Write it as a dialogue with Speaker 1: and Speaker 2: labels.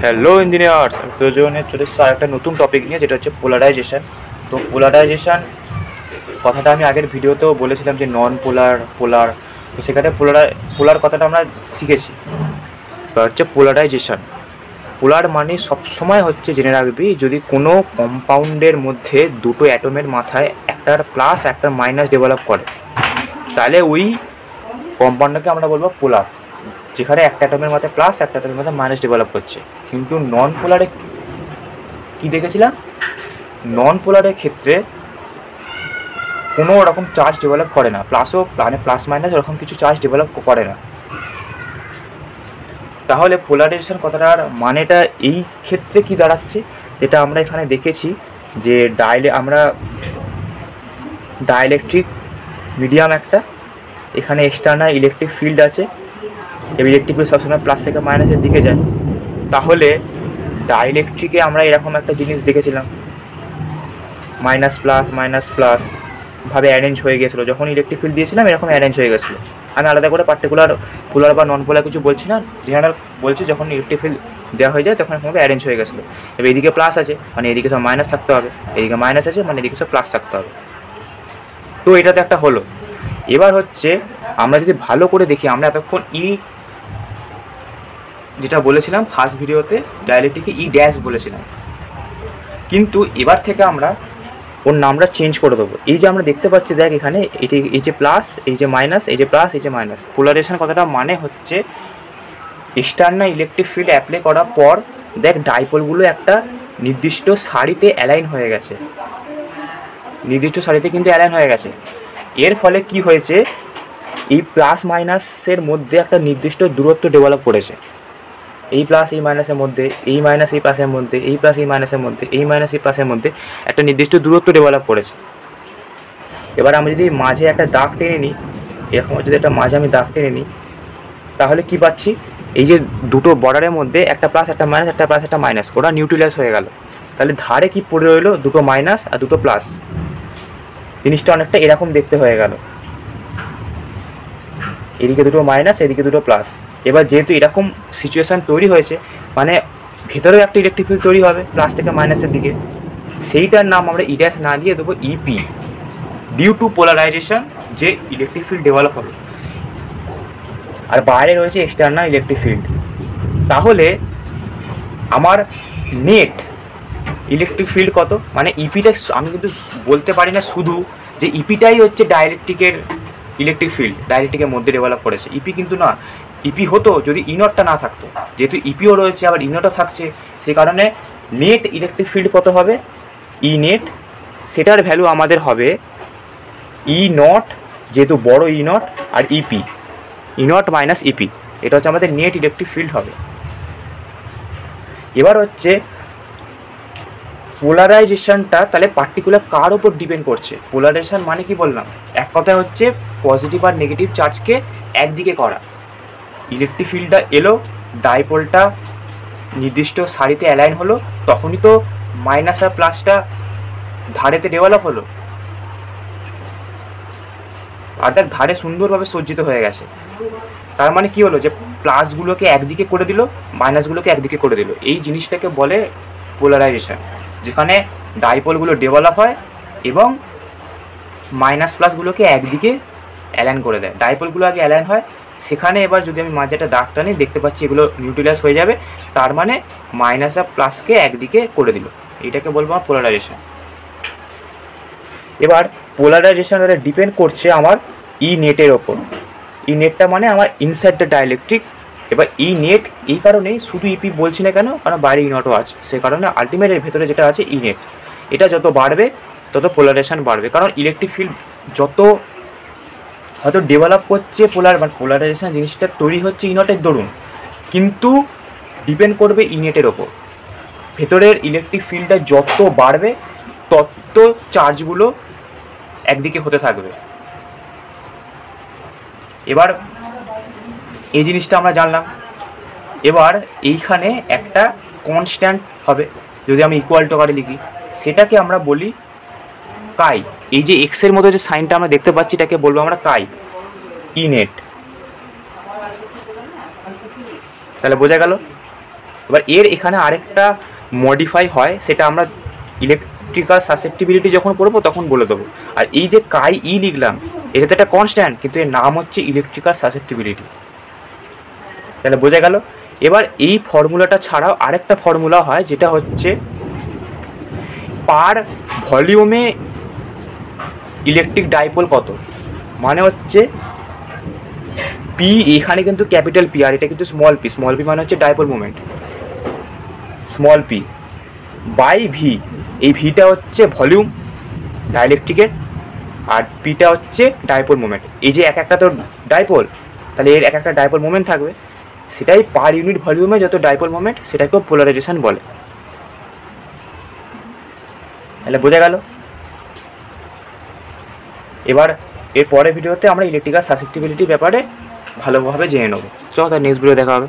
Speaker 1: Hello engineers, আমি প্রয়োজনে চলে এসেছি আরেকটা নতুন টপিক নিয়ে, যেটা হচ্ছে পোলারাইজেশন। তো পোলারাইজেশন কথাটা আমি আগের ভিডিওতেও বলেছিলাম যে নন পোলার, পোলার। তো সেখানে পোলার কথাটা আমরা শিখেছি। এবার হচ্ছে পোলারাইজেশন। পোলার মানে সবসময় হচ্ছে, জেনে রাখবি, যদি কোনো কম্পাউন্ডের মধ্যে দুটো অ্যাটমের মাথায় একটার প্লাস একটার মাইনাস ডেভেলপ করে, তাহলে ওই কম্পাউন্ডটাকে আমরা বলবো পোলার, যেখানে একটা অ্যাটমের মাথায় প্লাস একটা অ্যাটমের মাথায় মাইনাস ডেভেলপ করছে। কিন্তু নন পোলারে কী দেখেছিলাম, নন পোলারের ক্ষেত্রে কোনো রকম চার্জ ডেভেলপ করে না, প্লাসও মানে প্লাস মাইনাস ওরকম কিছু চার্জ ডেভেলপ করে না। তাহলে পোলারাইজেশন কথাটার মানেটা এই ক্ষেত্রে কি দাঁড়াচ্ছে, যেটা আমরা এখানে দেখেছি যে আমরা ডাইইলেকট্রিক মিডিয়াম একটা, এখানে এক্সটার্নাল ইলেকট্রিক ফিল্ড আছে, এবং ইলেকট্রিক ফিল্ড সবসময় প্লাস থেকে মাইনাসের দিকে যায়। তাহলে ডাইইলেকট্রিকে আমরা এরকম একটা জিনিস দেখেছিলাম, মাইনাস প্লাস ভাবে অ্যারেঞ্জ হয়ে গেছিলো। যখন ইলেকট্রিক ফিল্ড দিয়েছিলাম এরকম অ্যারেঞ্জ হয়ে গেছিলো। আমি আলাদা করে পার্টিকুলার পোলার বা নন পোলার কিছু বলছি না, জেনারেল বলছি, যখন ইলেকট্রিক ফিল্ড দেওয়া হয়ে যায় তখন এরকমভাবে অ্যারেঞ্জ হয়ে গেছিলো। এবার এদিকে প্লাস আছে মানে এদিকে সব মাইনাস থাকতে হবে, এদিকে মাইনাস আছে মানে এদিকে সব প্লাস থাকতে হবে। তো এটা তো একটা হলো। এবার হচ্ছে আমরা যদি ভালো করে দেখি, আমরা এতক্ষণ যেটা বলেছিলাম ফার্স্ট ভিডিওতে, ডাইইলেকট্রিকে ড্যাশ বলেছিলাম, কিন্তু এবার থেকে আমরা ওর নামটা চেঞ্জ করে দেবো। এই যে আমরা দেখতে পাচ্ছি, দেখ এখানে এই যে প্লাস, এই যে মাইনাস, এই যে প্লাস, এই যে মাইনাস। পোলারাইজেশন কথাটা মানে হচ্ছে এক্সটার্নাল ইলেকট্রিক ফিল্ড অ্যাপ্লাই করার পর দেখ ডাইপোলগুলো একটা নির্দিষ্ট সারিতে অ্যালাইন হয়ে গেছে, কিন্তু অ্যালাইন হয়ে গেছে। এর ফলে কি হয়েছে, এই প্লাস মাইনাসের মধ্যে একটা নির্দিষ্ট দূরত্ব ডেভেলপ করেছে। এই প্লাস এই মাইনাসের মধ্যে, এই মাইনাস এই প্লাসের মধ্যে, এই প্লাস এই মাইনাসের মধ্যে, এই মাইনাস এই প্লাসের মধ্যে একটা নির্দিষ্ট দূরত্ব ডেভেলপ করেছে। এবার আমি যদি মাঝে একটা দাগ টেনে নিই, এরকম যদি একটা মাঝে আমি দাগ টেনে নিই, তাহলে কি পাচ্ছি, এই যে দুটো বর্ডারের মধ্যে একটা প্লাস একটা মাইনাস, একটা প্লাস একটা মাইনাস, ওরা নিউট্রালাইজ হয়ে গেল। তাহলে ধারে কি পড়ে রইলো, দুটো মাইনাস আর দুটো প্লাস। জিনিসটা অনেকটা এরকম দেখতে হয়ে গেল, এদিকে দুটো মাইনাস, এদিকে দুটো প্লাস। এবার যেহেতু এরকম সিচুয়েশান তৈরি হয়েছে, মানে ভেতরেও একটা ইলেকট্রিক ফিল্ড তৈরি হবে প্লাস থেকে মাইনাসের দিকে, সেইটার নাম আমরা ড্যাশ না দিয়ে দেবো ইপি, ডিউ টু পোলারাইজেশন, যে ইলেকট্রিক ফিল্ড ডেভেলপ হবে। আর বাইরে রয়েছে এক্সটার্নাল ইলেকট্রিক ফিল্ড। তাহলে আমার নেট ইলেকট্রিক ফিল্ড কত, মানে ইপিটা আমি কিন্তু বলতে পারি না শুধু যে ইপিটাই হচ্ছে ডাইইলেকট্রিকের ইলেকট্রিক ফিল্ড, ডাইইলেকট্রিকের মধ্যে ডেভেলপ করেছে। ইপি কিন্তু না, ইপি হতো যদি ইনটটা না থাকতো। যেহেতু ইপিও রয়েছে আবার ইনটও থাকছে, সেই কারণে নেট ইলেকট্রিক ফিল্ড কত হবে, ই নেট, সেটার ভ্যালু আমাদের হবে ই নট, যেহেতু বড় ই নট, আর EP, E naught minus EP, এটা হচ্ছে আমাদের নেট ইলেকট্রিক ফিল্ড হবে। এবার হচ্ছে পোলারাইজেশনটা তাহলে পার্টিকুলার কার ওপর ডিপেন্ড করছে। পোলারাইজেশন মানে কি বললাম, এক কথায় হচ্ছে পজিটিভ আর নেগেটিভ চার্জকে একদিকে করা। ইলেকট্রিক ফিল্ডটা এলো, ডাইপোলটা নির্দিষ্ট সারিতে অ্যালাইন হলো, তখনই তো মাইনাস আর প্লাসটা ধারেতে ডেভেলপ হলো, আর তার ধারে সুন্দরভাবে সজ্জিত হয়ে গেছে। তার মানে কি হলো, যে প্লাসগুলোকে একদিকে করে দিল, মাইনাসগুলোকে একদিকে করে দিল। এই জিনিসটাকে বলে পোলারাইজেশন, যেখানে ডাইপোলগুলো ডেভেলপ হয় এবং মাইনাস প্লাসগুলোকে একদিকে অ্যালাইন করে দেয়। ডাইপোলগুলো আগে অ্যালাইন হয়, সেখানে এবার যদি আমি মাঝে একটা দাগ টানি, দেখতে পাচ্ছি এগুলো নিউট্রালাইজ হয়ে যাবে, তার মানে মাইনাস আর প্লাসকে একদিকে করে দিল। এটাকে বলবো আমার পোলারাইজেশন। এবার পোলারাইজেশন ডিপেন্ড করছে আমার ই নেটের ওপর। ই নেটটা মানে আমার ইনসাইড দ্য ডাইইলেকট্রিক। এবার ই নেট এই কারণেই শুধু ইপি বলছি না কেন, কারণ বাইরে ই নটও আছে, সে কারণে আলটিমেট এর ভেতরে যেটা আছে ই নেট, এটা যত বাড়বে তত পোলারাইজেশন বাড়বে। কারণ ইলেকট্রিক ফিল্ড যত হয়তো ডেভেলপ করছে, পোলারাইজেশন জিনিসটা তৈরি হচ্ছে ই নটের দরুন, কিন্তু ডিপেন্ড করবে ই নেটের ওপর। ভেতরের ইলেকট্রিক ফিল্ডটা যত বাড়বে তত চার্জগুলো একদিকে হতে থাকবে। এবার এই জিনিসটা আমরা জানলাম। এবার এইখানে একটা কনস্ট্যান্ট হবে, যদি আমি ইকুয়াল টু আকারে লিখি, সেটাকে আমরা বলি কাই। এই যে এক্সের মধ্যে যে সাইনটা আমরা দেখতে পাচ্ছি, এটাকে বলবো আমরা কাই, ই নেট। তাহলে বোঝা গেল। এবার এর এখানে আরেকটা মডিফাই হয়, সেটা আমরা ইলেকট্রিক্যাল সাসেপ্টিবিলিটি যখন পড়বো তখন বলে দেবো। আর এই যে কাই ই লিখলাম, এটা তো একটা কনস্ট্যান্ট, কিন্তু এর নাম হচ্ছে ইলেকট্রিক্যাল সাসেপ্টিবিলিটি। তাহলে বোঝা গেল। এবার এই ফর্মুলাটা ছাড়াও আরেকটা ফর্মুলা হয়, যেটা হচ্ছে পার ভলিউমে ইলেকট্রিক ডাইপোল কত, মানে হচ্ছে পি, এখানে কিন্তু ক্যাপিটাল পি আর এটা কিন্তু স্মল পি। স্মল পি মানে হচ্ছে dipole moment, small P by V. এই ভিটা হচ্ছে ভলিউম ডাইইলেকট্রিকের, আর পিটা হচ্ছে ডাইপোল মোমেন্ট। এই যে এক একটা তো ডাইপোল, তাহলে এর এক একটা ডাইপোল মোমেন্ট থাকবে, সেটাই পার ইউনিট ভলিউমে যত ডাইপোল মোমেন্ট সেটাকেও পোলারাইজেশন বলে। তাহলে বোঝা গেল। এবার এর পরের ভিডিওতে আমরা ইলেকট্রিক্যাল সাসেপ্টিবিলিটির ব্যাপারে ভালোভাবে জেনে নেবো। চলো তার নেক্সট ভিডিও দেখা হবে।